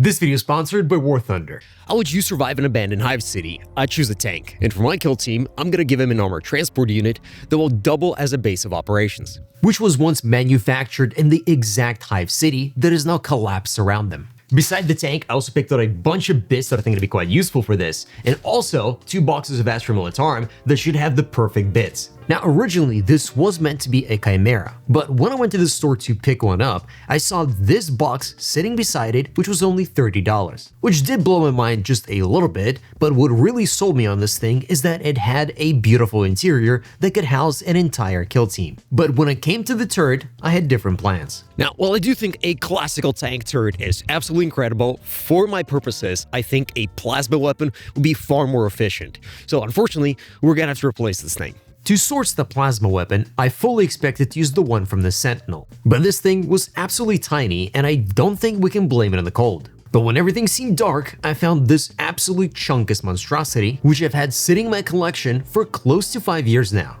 This video is sponsored by War Thunder. How would you survive an abandoned Hive city? I choose a tank, and for my kill team, I'm gonna give him an armored transport unit that will double as a base of operations, which was once manufactured in the exact Hive city that is now collapsed around them. Beside the tank, I also picked out a bunch of bits that I think are going to be quite useful for this, and also 2 boxes of Astra Militarum that should have the perfect bits. Now, originally, this was meant to be a chimera, but when I went to the store to pick one up, I saw this box sitting beside it, which was only $30, which did blow my mind just a little bit, but what really sold me on this thing is that it had a beautiful interior that could house an entire kill team. But when it came to the turret, I had different plans. Now, while I do think a classical tank turret is absolutely incredible, for my purposes, I think a plasma weapon would be far more efficient. So unfortunately, we're gonna have to replace this thing. To source the plasma weapon, I fully expected to use the one from the Sentinel, but this thing was absolutely tiny and I don't think we can blame it on the cold. But when everything seemed dark, I found this absolute chunkus monstrosity, which I've had sitting in my collection for close to 5 years now.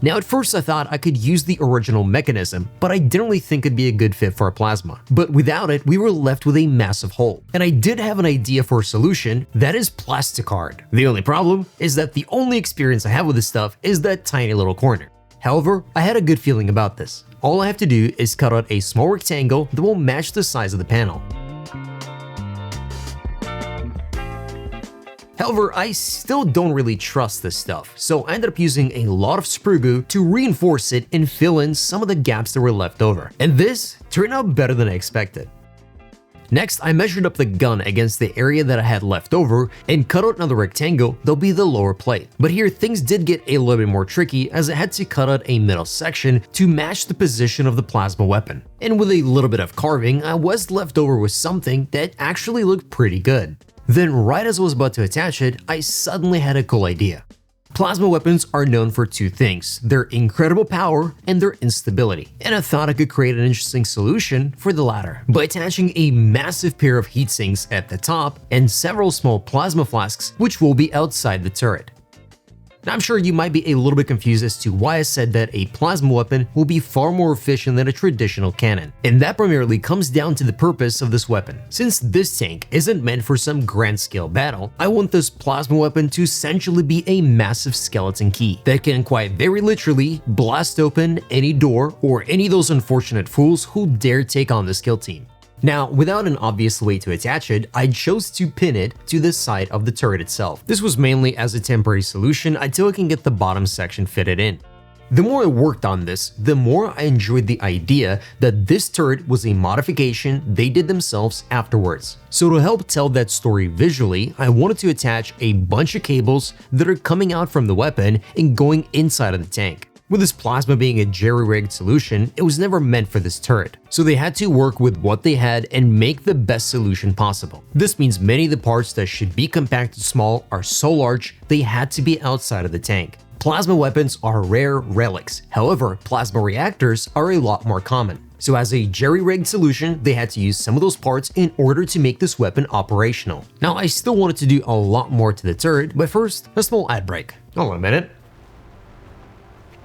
Now, at first I thought I could use the original mechanism, but I didn't really think it'd be a good fit for a plasma. But without it, we were left with a massive hole. And I did have an idea for a solution, that is Plasticard. The only problem is that the only experience I have with this stuff is that tiny little corner. However, I had a good feeling about this. All I have to do is cut out a small rectangle that will match the size of the panel. However, I still don't really trust this stuff, so I ended up using a lot of sprue glue to reinforce it and fill in some of the gaps that were left over. And this turned out better than I expected. Next, I measured up the gun against the area that I had left over and cut out another rectangle that'll be the lower plate. But here things did get a little bit more tricky as I had to cut out a middle section to match the position of the plasma weapon. And with a little bit of carving, I was left over with something that actually looked pretty good. Then right as I was about to attach it, I suddenly had a cool idea. Plasma weapons are known for 2 things, their incredible power and their instability, and I thought I could create an interesting solution for the latter by attaching a massive pair of heat sinks at the top and several small plasma flasks which will be outside the turret. Now, I'm sure you might be a little bit confused as to why I said that a plasma weapon will be far more efficient than a traditional cannon, and that primarily comes down to the purpose of this weapon. Since this tank isn't meant for some grand scale battle, I want this plasma weapon to essentially be a massive skeleton key that can quite very literally blast open any door or any of those unfortunate fools who dare take on this kill team. Now, without an obvious way to attach it, I chose to pin it to the side of the turret itself. This was mainly as a temporary solution until I can get the bottom section fitted in. The more I worked on this, the more I enjoyed the idea that this turret was a modification they did themselves afterwards. So to help tell that story visually, I wanted to attach a bunch of cables that are coming out from the weapon and going inside of the tank. With this plasma being a jerry-rigged solution, it was never meant for this turret, so they had to work with what they had and make the best solution possible. This means many of the parts that should be compacted small are so large they had to be outside of the tank. Plasma weapons are rare relics, however, plasma reactors are a lot more common. So as a jerry-rigged solution, they had to use some of those parts in order to make this weapon operational. Now, I still wanted to do a lot more to the turret, but first, a small ad break. Hold on a minute.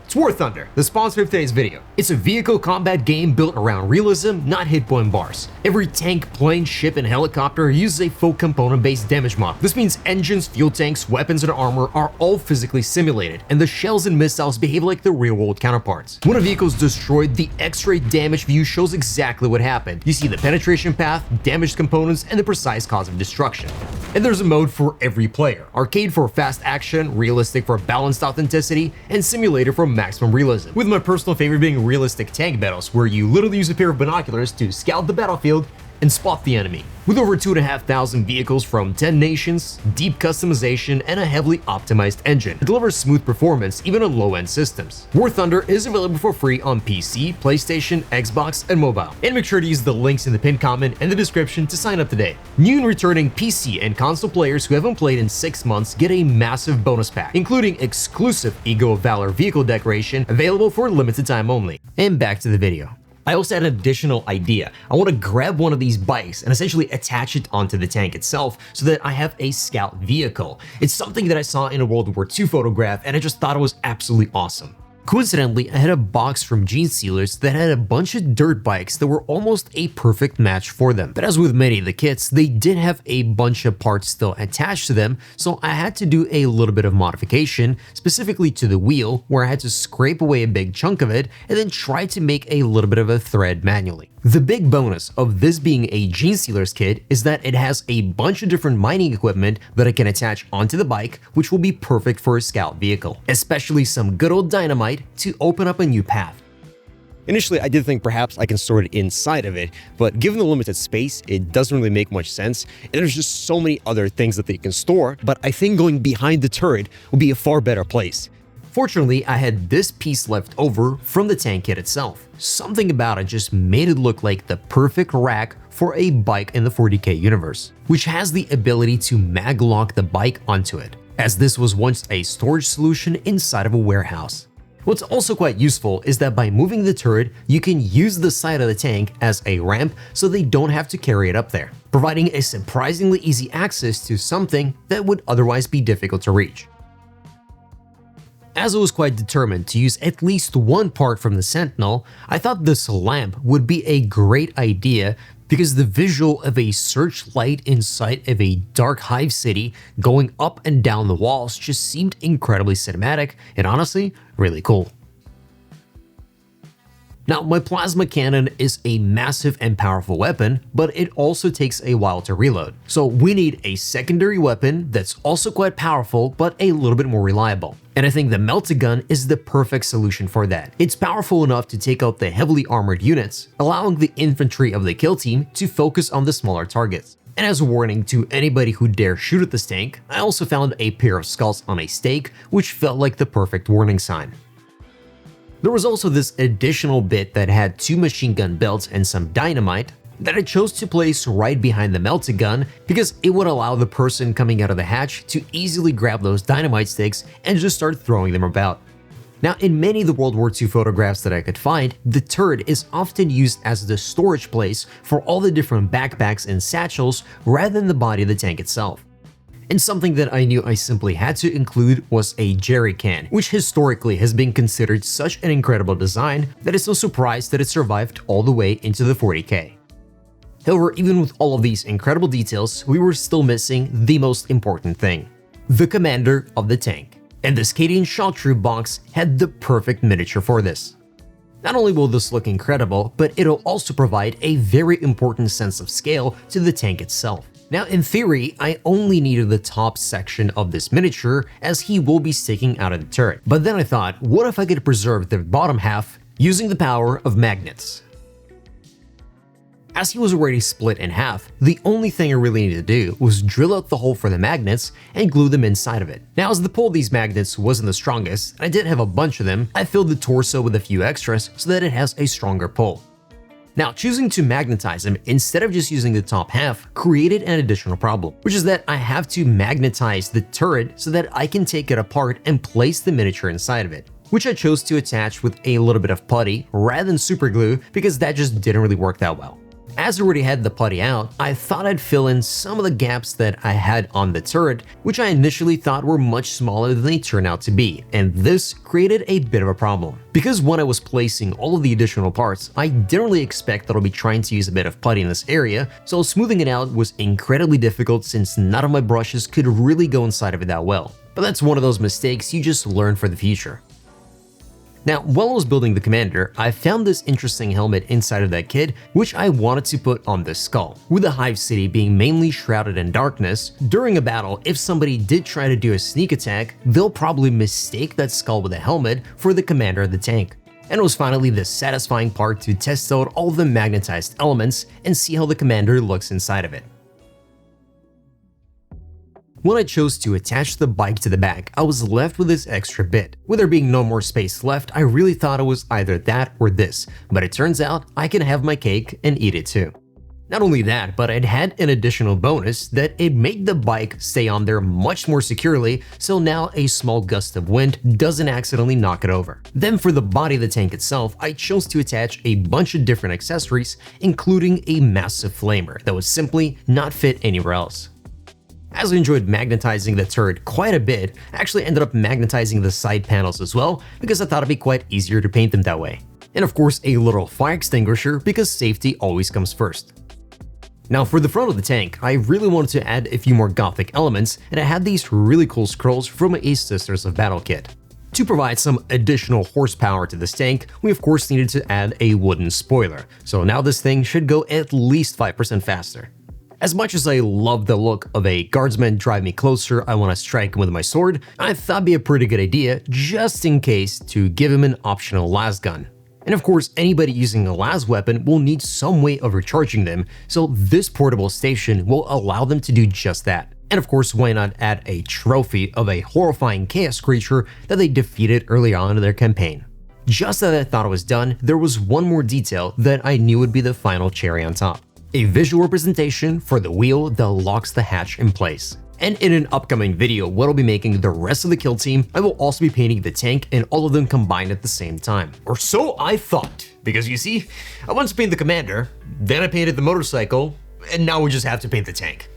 It's War Thunder, the sponsor of today's video. It's a vehicle combat game built around realism, not hit point bars. Every tank, plane, ship, and helicopter uses a full component-based damage model. This means engines, fuel tanks, weapons, and armor are all physically simulated, and the shells and missiles behave like their real-world counterparts. When a vehicle is destroyed, the X-ray damage view shows exactly what happened. You see the penetration path, damaged components, and the precise cause of destruction. And there's a mode for every player. Arcade for fast action, realistic for balanced authenticity, and simulator for maximum realism, with my personal favorite being realistic tank battles, where you literally use a pair of binoculars to scout the battlefield and spot the enemy. With over 2,500 vehicles from 10 nations, deep customization, and a heavily optimized engine, it delivers smooth performance even on low-end systems. War Thunder is available for free on PC, PlayStation, Xbox, and mobile. And make sure to use the links in the pinned comment and the description to sign up today. New and returning PC and console players who haven't played in 6 months get a massive bonus pack, including exclusive Ego of Valor vehicle decoration available for a limited time only. And back to the video. I also had an additional idea. I want to grab one of these bikes and essentially attach it onto the tank itself so that I have a scout vehicle. It's something that I saw in a World War II photograph and I just thought it was absolutely awesome. Coincidentally, I had a box from Gene Stealers that had a bunch of dirt bikes that were almost a perfect match for them. But as with many of the kits, they did have a bunch of parts still attached to them, so I had to do a little bit of modification, specifically to the wheel, where I had to scrape away a big chunk of it and then try to make a little bit of a thread manually. The big bonus of this being a Gene Stealers kit is that it has a bunch of different mining equipment that I can attach onto the bike, which will be perfect for a scout vehicle, especially some good old dynamite to open up a new path. Initially, I did think perhaps I can store it inside of it, but given the limited space, it doesn't really make much sense, and there's just so many other things that they can store, but I think going behind the turret will be a far better place. Fortunately, I had this piece left over from the tank kit itself. Something about it just made it look like the perfect rack for a bike in the 40k universe, which has the ability to mag lock the bike onto it, as this was once a storage solution inside of a warehouse. What's also quite useful is that by moving the turret, you can use the side of the tank as a ramp so they don't have to carry it up there, providing a surprisingly easy access to something that would otherwise be difficult to reach. As I was quite determined to use at least one part from the Sentinel, I thought this lamp would be a great idea because the visual of a searchlight inside of a dark Hive city going up and down the walls just seemed incredibly cinematic and honestly, really cool. Now, my plasma cannon is a massive and powerful weapon, but it also takes a while to reload. So we need a secondary weapon that's also quite powerful, but a little bit more reliable. And I think the melted gun is the perfect solution for that. It's powerful enough to take out the heavily armored units, allowing the infantry of the kill team to focus on the smaller targets. And as a warning to anybody who dare shoot at this tank, I also found a pair of skulls on a stake, which felt like the perfect warning sign. There was also this additional bit that had 2 machine gun belts and some dynamite that I chose to place right behind the melted gun because it would allow the person coming out of the hatch to easily grab those dynamite sticks and just start throwing them about. Now, in many of the World War II photographs that I could find, the turret is often used as the storage place for all the different backpacks and satchels rather than the body of the tank itself. And something that I knew I simply had to include was a jerry can, which historically has been considered such an incredible design that it's no surprise that it survived all the way into the 40k. However, even with all of these incredible details, we were still missing the most important thing: the commander of the tank. And this Cadian Shock Troop box had the perfect miniature for this. Not only will this look incredible, but it'll also provide a very important sense of scale to the tank itself. Now, in theory, I only needed the top section of this miniature as he will be sticking out of the turret. But then I thought, what if I could preserve the bottom half using the power of magnets? As he was already split in half, the only thing I really needed to do was drill out the hole for the magnets and glue them inside of it. Now, as the pull of these magnets wasn't the strongest, and I did have a bunch of them, I filled the torso with a few extras so that it has a stronger pull. Now, choosing to magnetize them instead of just using the top half created an additional problem, which is that I have to magnetize the turret so that I can take it apart and place the miniature inside of it, which I chose to attach with a little bit of putty rather than super glue because that just didn't really work that well. As I already had the putty out, I thought I'd fill in some of the gaps that I had on the turret, which I initially thought were much smaller than they turned out to be, and this created a bit of a problem. Because when I was placing all of the additional parts, I didn't really expect that I'll be trying to use a bit of putty in this area, so smoothing it out was incredibly difficult since none of my brushes could really go inside of it that well. But that's one of those mistakes you just learn for the future. Now, while I was building the commander, I found this interesting helmet inside of that kit, which I wanted to put on this skull. With the Hive City being mainly shrouded in darkness, during a battle, if somebody did try to do a sneak attack, they'll probably mistake that skull with a helmet for the commander of the tank. And it was finally the satisfying part to test out all the magnetized elements and see how the commander looks inside of it. When I chose to attach the bike to the back, I was left with this extra bit. With there being no more space left, I really thought it was either that or this, but it turns out I can have my cake and eat it too. Not only that, but it had an additional bonus that it made the bike stay on there much more securely, so now a small gust of wind doesn't accidentally knock it over. Then for the body of the tank itself, I chose to attach a bunch of different accessories, including a massive flamer that would simply not fit anywhere else. As I enjoyed magnetizing the turret quite a bit, I actually ended up magnetizing the side panels as well because I thought it'd be quite easier to paint them that way. And of course a little fire extinguisher because safety always comes first. Now for the front of the tank, I really wanted to add a few more gothic elements, and I had these really cool scrolls from a Sisters of Battle kit. To provide some additional horsepower to this tank, we of course needed to add a wooden spoiler, so now this thing should go at least 5% faster. As much as I love the look of a guardsman drive me closer, I want to strike him with my sword, I thought it'd be a pretty good idea, just in case, to give him an optional las gun. And of course, anybody using a las weapon will need some way of recharging them, so this portable station will allow them to do just that. And of course, why not add a trophy of a horrifying chaos creature that they defeated early on in their campaign. Just as I thought it was done, there was one more detail that I knew would be the final cherry on top. A visual representation for the wheel that locks the hatch in place. And in an upcoming video where I'll be making the rest of the kill team, I will also be painting the tank and all of them combined at the same time. Or so I thought, because you see, I wanted to paint the commander, then I painted the motorcycle, and now we just have to paint the tank.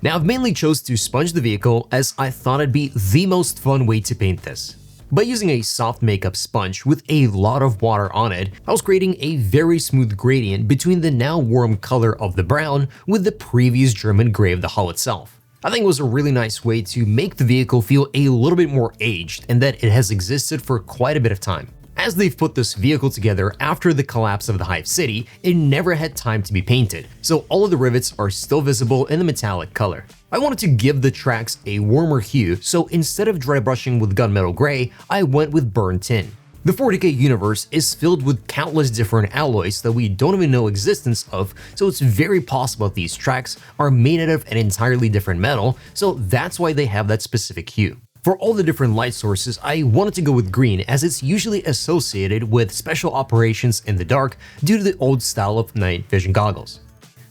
Now I've mainly chose to sponge the vehicle as I thought it'd be the most fun way to paint this. By using a soft makeup sponge with a lot of water on it, I was creating a very smooth gradient between the now warm color of the brown with the previous German gray of the hull itself. I think it was a really nice way to make the vehicle feel a little bit more aged and that it has existed for quite a bit of time. As they've put this vehicle together after the collapse of the Hive city, it never had time to be painted, so all of the rivets are still visible in the metallic color. I wanted to give the tracks a warmer hue, so instead of dry brushing with gunmetal gray, I went with burnt tin. The 40k universe is filled with countless different alloys that we don't even know existence of, so it's very possible that these tracks are made out of an entirely different metal, so that's why they have that specific hue. For all the different light sources, I wanted to go with green as it's usually associated with special operations in the dark due to the old style of night vision goggles.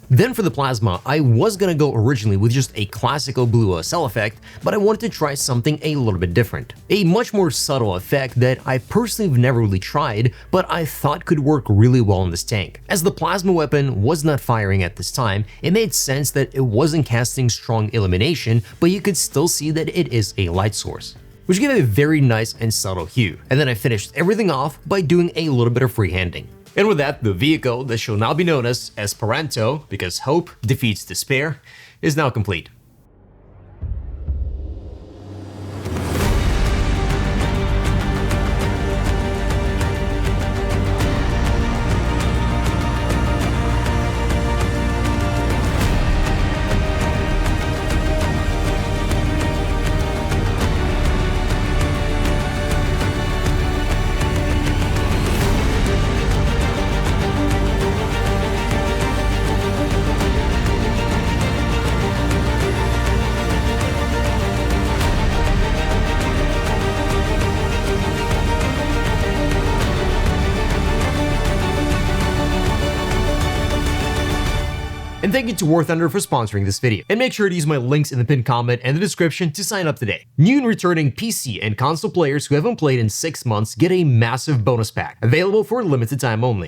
Then for the plasma, I was gonna go originally with just a classical blue OSL effect, but I wanted to try something a little bit different. A much more subtle effect that I personally have never really tried, but I thought could work really well in this tank. As the plasma weapon was not firing at this time, it made sense that it wasn't casting strong illumination, but you could still see that it is a light source, which gave it a very nice and subtle hue. And then I finished everything off by doing a little bit of freehanding. And with that, the vehicle that shall now be known as Esperanto, because hope defeats despair, is now complete. And thank you to War Thunder for sponsoring this video. And make sure to use my links in the pinned comment and the description to sign up today. New and returning PC and console players who haven't played in 6 months get a massive bonus pack, available for a limited time only.